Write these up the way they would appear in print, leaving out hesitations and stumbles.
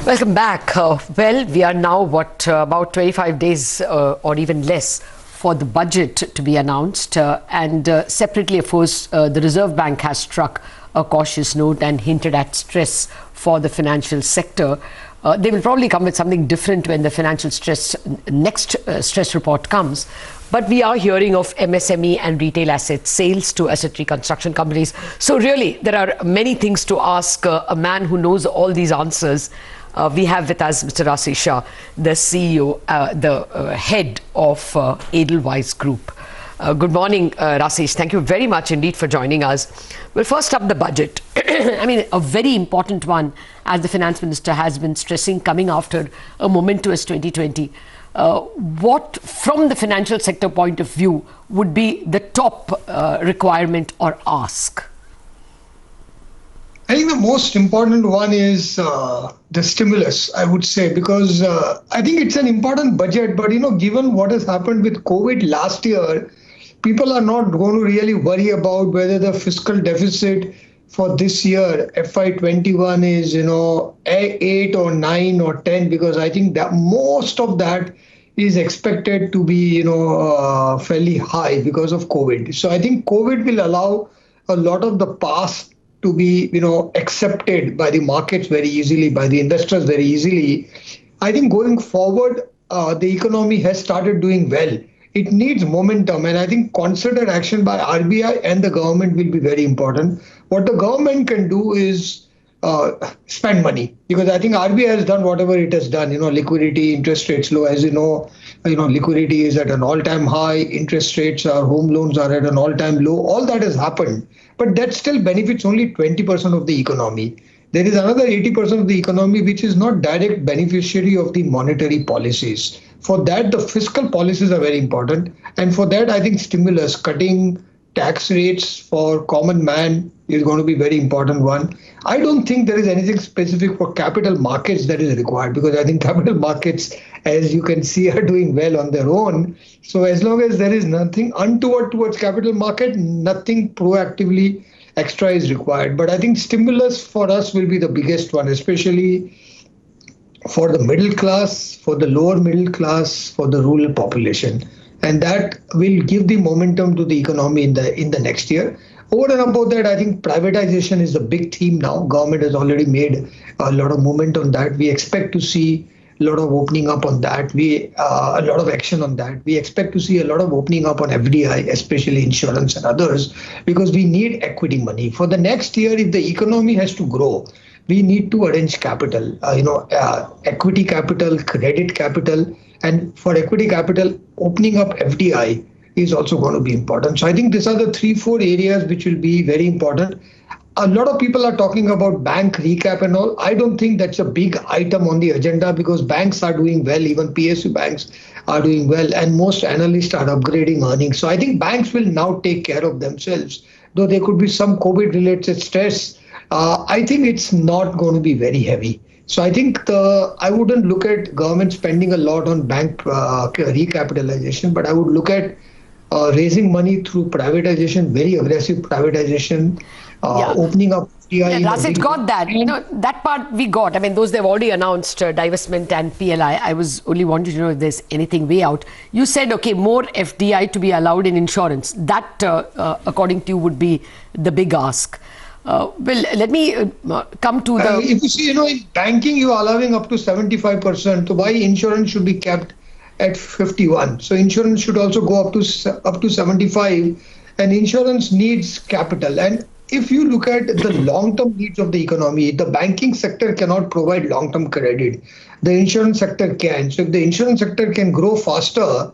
Welcome back. We are now, about 25 days or even less for the budget to be announced. Separately, of course, the Reserve Bank has struck a cautious note and hinted at stress for the financial sector. They will probably come with something different when the financial next stress report comes. But we are hearing of MSME and retail asset sales to asset reconstruction companies. So really, there are many things to ask a man who knows all these answers. We have with us Mr. Rasesh Shah, the CEO, the head of Edelweiss Group. Good morning, Rasesh. Thank you very much indeed for joining us. Well, first up, the budget. I mean, a very important one, as the finance minister has been stressing, coming after a momentous 2020. What, from the financial sector point of view, would be the top requirement or ask? I think the most important one is the stimulus, I would say, because I think it's an important budget. But, given what has happened with COVID last year, people are not going to really worry about whether the fiscal deficit for this year, FY21, is, 8 or 9 or 10, because I think that most of that is expected to be, fairly high because of COVID. So I think COVID will allow a lot of the past to be, accepted by the markets very easily, by the investors very easily. I think going forward, the economy has started doing well. It needs momentum, and I think concerted action by RBI and the government will be very important. What the government can do is spend money, because I think RBI has done whatever it has done. Liquidity, interest rates low, as liquidity is at an all-time high. Interest rates, home loans are at an all-time low. All that has happened, but that still benefits only 20% of the economy. There is another 80% of the economy which is not direct beneficiary of the monetary policies. For that, the fiscal policies are very important. And for that, I think stimulus, cutting tax rates for common man is going to be very important one. I don't think there is anything specific for capital markets that is required, because I think capital markets, as you can see, are doing well on their own. So as long as there is nothing untoward towards capital market, nothing proactively extra is required. But I think stimulus for us will be the biggest one, especially for the middle class, for the lower middle class, for the rural population. And that will give the momentum to the economy in the next year. Over and above that, I think privatization is the big theme now. Government has already made a lot of movement on that. We expect to see a lot of opening up on that. A lot of action on that. We expect to see a lot of opening up on FDI, especially insurance and others, because we need equity money. For the next year, if the economy has to grow, we need to arrange capital, equity capital, credit capital. And for equity capital, opening up FDI is also going to be important. So I think these are the 3-4 areas which will be very important. A lot of people are talking about bank recap and all. I don't think that's a big item on the agenda, because banks are doing well. Even PSU banks are doing well, and most analysts are upgrading earnings. So I think banks will now take care of themselves. Though there could be some COVID-related stress, I think it's not going to be very heavy. So I think I wouldn't look at government spending a lot on bank recapitalization, but I would look at raising money through privatization, very aggressive privatization, opening up FDI. Yeah, Rasesh got that. That part we got. I mean, those they've already announced, divestment and PLI. I was only wanting to know if there's anything way out. You said, okay, more FDI to be allowed in insurance. That, according to you, would be the big ask. Well, let me come to the... If you see, in banking, you are allowing up to 75%. So why insurance should be kept at 51? So insurance should also go up to 75. And insurance needs capital. And if you look at the long-term needs of the economy, the banking sector cannot provide long-term credit. The insurance sector can. So if the insurance sector can grow faster,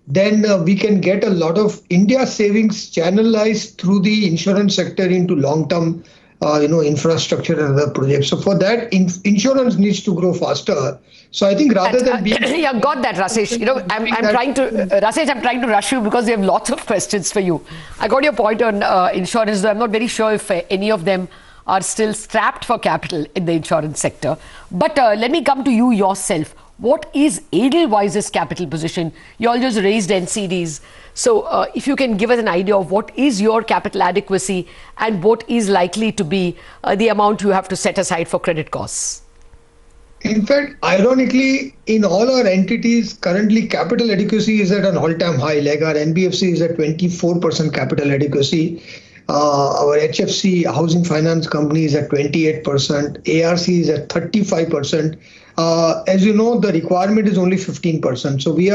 then we can get a lot of India savings channelized through the insurance sector into long-term, infrastructure and other projects. So for that, insurance needs to grow faster. So I think rather than being... Yeah, got that, Rasesh. I'm trying to rush you because we have lots of questions for you. I got your point on insurance, though I'm not very sure if any of them are still strapped for capital in the insurance sector. But let me come to you yourself. What is Edelweiss's capital position? You all just raised NCDs. So if you can give us an idea of what is your capital adequacy and what is likely to be the amount you have to set aside for credit costs. In fact, ironically, in all our entities, currently capital adequacy is at an all-time high. Like our NBFC is at 24% capital adequacy. Our HFC, Housing Finance Company, is at 28%. ARC is at 35%. As you know, the requirement is only 15%. So we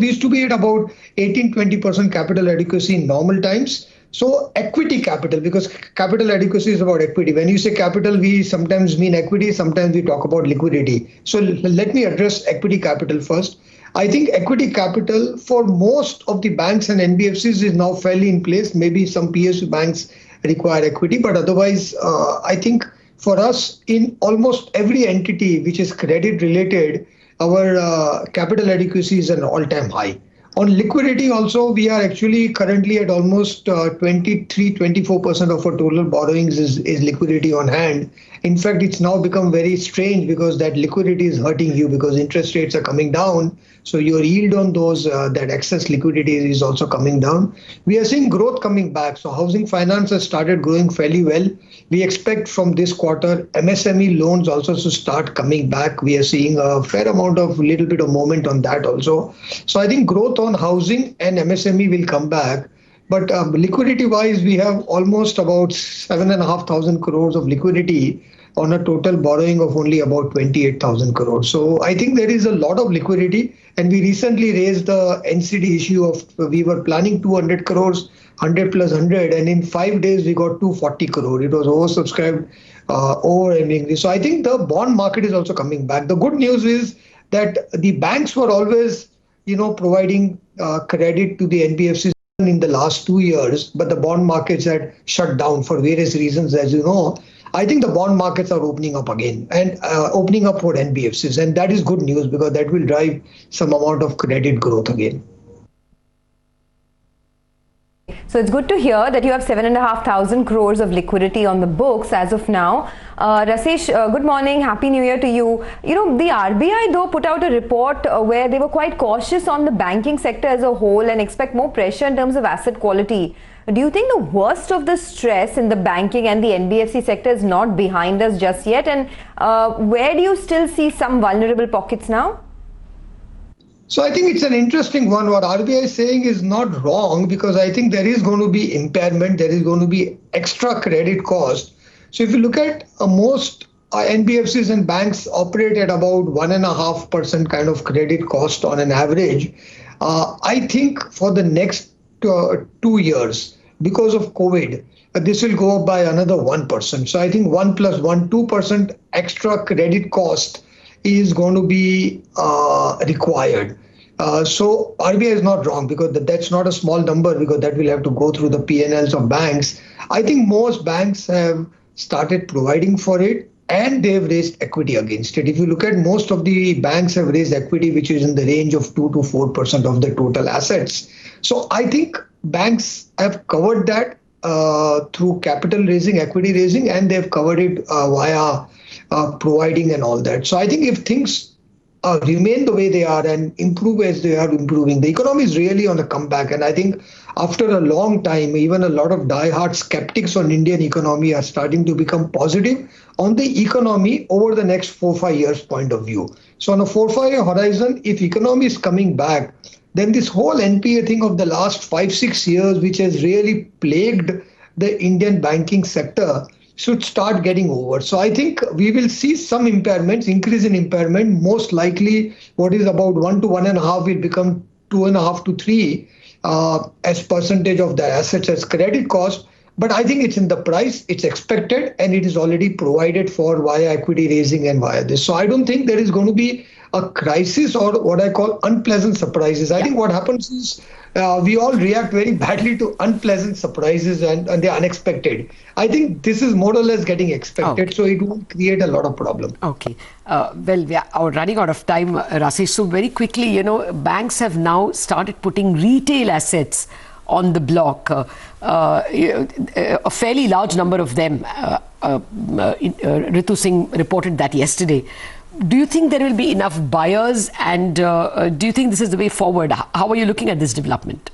used to be at about 18-20% capital adequacy in normal times. So equity capital, because capital adequacy is about equity. When you say capital, we sometimes mean equity, sometimes we talk about liquidity. So let me address equity capital first. I think equity capital for most of the banks and NBFCs is now fairly in place. Maybe some PSU banks require equity, but otherwise, I think for us, in almost every entity which is credit related, our capital adequacy is an all-time high. On liquidity also, we are actually currently at almost 23-24% of our total borrowings is liquidity on hand. In fact, it's now become very strange because that liquidity is hurting you because interest rates are coming down. So your yield on those, that excess liquidity is also coming down. We are seeing growth coming back. So housing finance has started growing fairly well. We expect from this quarter MSME loans also to start coming back. We are seeing a fair amount of little bit of movement on that also. So I think growth on housing and MSME will come back. But liquidity wise, we have almost about 7,500 crores of liquidity on a total borrowing of only about 28,000 crores. So I think there is a lot of liquidity. And we recently raised the NCD issue of, we were planning 200 crores, 100 plus 100. And in 5 days, we got 240 crore. It was oversubscribed overwhelmingly. So I think the bond market is also coming back. The good news is that the banks were always, providing credit to the NBFCs in the last 2 years, but the bond markets had shut down for various reasons, as you know. I think the bond markets are opening up again and opening up for NBFCs. And that is good news because that will drive some amount of credit growth again. So it's good to hear that you have 7,500 crores of liquidity on the books as of now. Rasesh, good morning. Happy New Year to you. The RBI though put out a report where they were quite cautious on the banking sector as a whole and expect more pressure in terms of asset quality. Do you think the worst of the stress in the banking and the NBFC sector is not behind us just yet? And where do you still see some vulnerable pockets now? So I think it's an interesting one. What RBI is saying is not wrong because I think there is going to be impairment. There is going to be extra credit cost. So if you look at most NBFCs and banks operate at about 1.5% kind of credit cost on an average. I think for the next 2 years, because of COVID, this will go up by another 1%. So I think 1 plus 1, 2% extra credit cost is going to be required. So RBI is not wrong because that's not a small number because that will have to go through the P&Ls of banks. I think most banks have started providing for it and they've raised equity against it. If you look at most of the banks have raised equity, which is in the range of 2 to 4% of the total assets. So I think banks have covered that through capital raising, equity raising, and they've covered it via providing and all that. So I think if things remain the way they are and improve as they are improving, the economy is really on a comeback. And I think after a long time, even a lot of diehard skeptics on Indian economy are starting to become positive on the economy over the next 4-5 years point of view. So on a 4-5 year horizon, if economy is coming back, then this whole NPA thing of the last 5-6 years, which has really plagued the Indian banking sector, should start getting over. So I think we will see some impairments, increase in impairment. Most likely what is about 1 to 1.5 will become 2.5 to 3 as percentage of the assets as credit cost. But I think it's in the price, it's expected, and it is already provided for via equity raising and via this. So I don't think there is going to be a crisis or what I call unpleasant surprises. I think what happens is we all react very badly to unpleasant surprises and they're unexpected. I think this is more or less getting expected, so it won't create a lot of problem. Okay. Well, we are running out of time, Rasesh. So very quickly, banks have now started putting retail assets on the block. A fairly large number of them. Ritu Singh reported that yesterday. Do you think there will be enough buyers, and do you think this is the way forward? How are you looking at this development?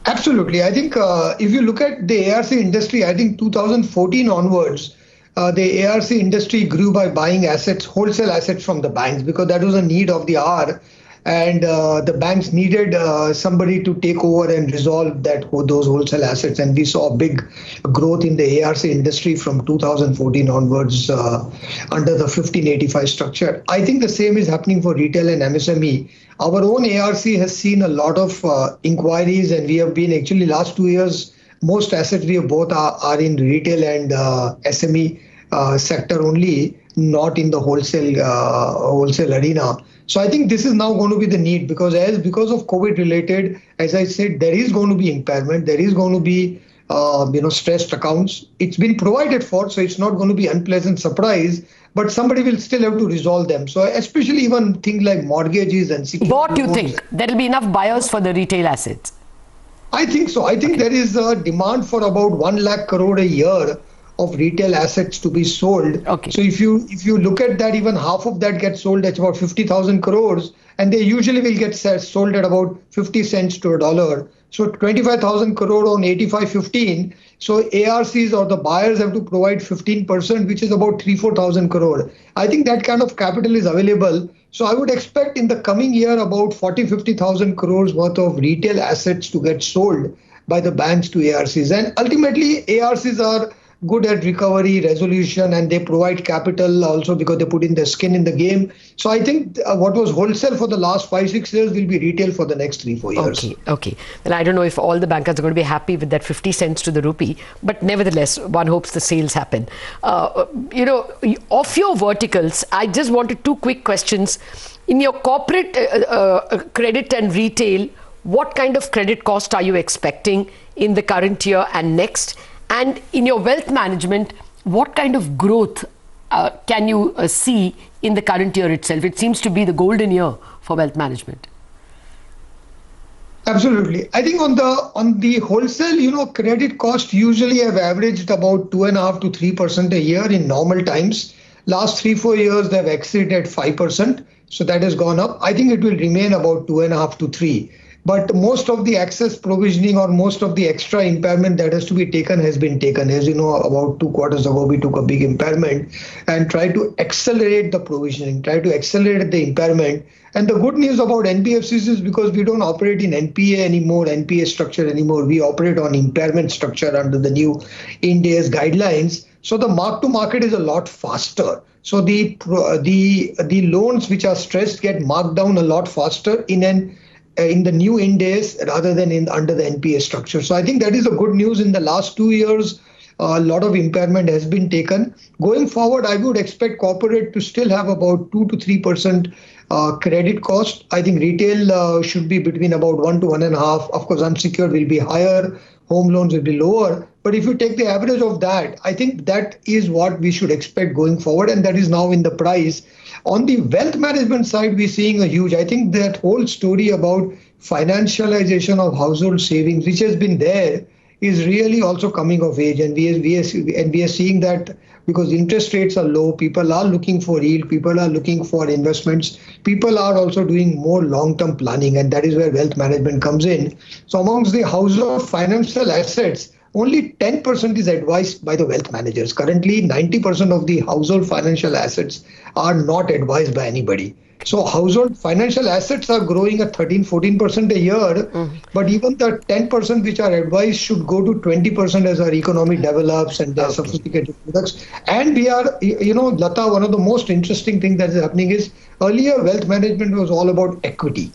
Absolutely. I think if you look at the ARC industry, I think 2014 onwards, the ARC industry grew by buying assets, wholesale assets from the banks, because that was a need of the hour. And the banks needed somebody to take over and resolve those wholesale assets. And we saw a big growth in the ARC industry from 2014 onwards under the 1585 structure. I think the same is happening for retail and MSME. Our own ARC has seen a lot of inquiries, and we have been actually last 2 years, most assets we have bought are in retail and SME sector only, not in the wholesale arena. So I think this is now going to be the need, because of COVID related, as I said, there is going to be impairment, there is going to be stressed accounts. It's been provided for, so it's not going to be unpleasant surprise, but somebody will still have to resolve them. So especially even things like mortgages and security. What do you think? There will be enough buyers for the retail assets? I think so. I think there is a demand for about 1 lakh crore a year of retail assets to be sold. Okay. So if you look at that, even half of that gets sold at about 50,000 crores, and they usually will get sold at about 50 cents to a dollar. So 25,000 crore on 85.15. So ARCs or the buyers have to provide 15%, which is about 3,000-4,000 crore. I think that kind of capital is available. So I would expect in the coming year about 40-50,000 crores worth of retail assets to get sold by the banks to ARCs. And ultimately, ARCs are good at recovery, resolution, and they provide capital also because they put in their skin in the game. So I think what was wholesale for the last 5-6 years will be retail for the next 3-4 years. Okay. Well, I don't know if all the bankers are going to be happy with that 50 cents to the rupee, but nevertheless, one hopes the sales happen. Of your verticals, I just wanted 2 quick questions. In your corporate credit and retail, what kind of credit cost are you expecting in the current year and next? And in your wealth management, what kind of growth can you see in the current year itself? It seems to be the golden year for wealth management. Absolutely. I think on the wholesale, credit cost usually have averaged about 2.5 to 3% a year in normal times. Last 3-4 years, they've exceeded 5%. So that has gone up. I think it will remain about 2.5 to 3. But most of the excess provisioning or most of the extra impairment that has to be taken has been taken. As you know, about 2 quarters ago, we took a big impairment and tried to accelerate the provisioning, try to accelerate the impairment. And the good news about NBFCs is because we don't operate in NPA anymore, NPA structure anymore. We operate on impairment structure under the new Ind AS guidelines. So the mark to market is a lot faster. So the loans which are stressed get marked down a lot faster in the new Ind AS rather than under the NPA structure. So I think that is the good news. In the last 2 years, a lot of impairment has been taken. Going forward, I would expect corporate to still have about 2 to 3% credit cost. I think retail should be between about 1 to 1.5. Of course, unsecured will be higher, home loans will be lower. But if you take the average of that, I think that is what we should expect going forward, and that is now in the price. On the wealth management side, we're seeing I think that whole story about financialization of household savings, which has been there, is really also coming of age. And we are seeing that because interest rates are low, people are looking for yield, people are looking for investments, people are also doing more long-term planning, and that is where wealth management comes in. So amongst the household financial assets, only 10% is advised by the wealth managers. Currently, 90% of the household financial assets are not advised by anybody. So household financial assets are growing at 13-14% a year, but even the 10% which are advised should go to 20% as our economy develops and there are sophisticated products. And we are, Lata, one of the most interesting things that is happening is earlier wealth management was all about equity.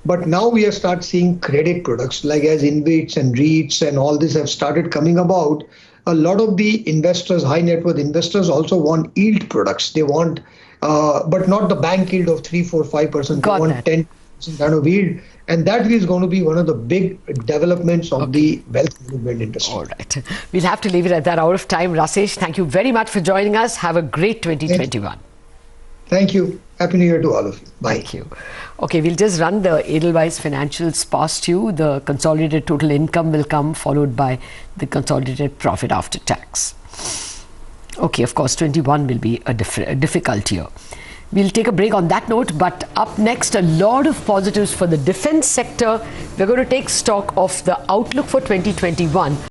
But now we have started seeing credit products like as InvITs and REITs and all this have started coming about. A lot of the investors, high net worth investors also want yield products. They want, but not the bank yield of 3, 4, 5%. They want 10% kind of yield. And that is going to be one of the big developments of the wealth management industry. All right. We'll have to leave it at that. Out of time. Rasesh, thank you very much for joining us. Have a great 2021. Thank you. Happy New Year to all of you. Bye. Thank you. Okay, we'll just run the Edelweiss financials past you. The consolidated total income will come, followed by the consolidated profit after tax. Okay, of course, 21 will be a difficult year. We'll take a break on that note, but up next, a lot of positives for the defense sector. We're going to take stock of the outlook for 2021.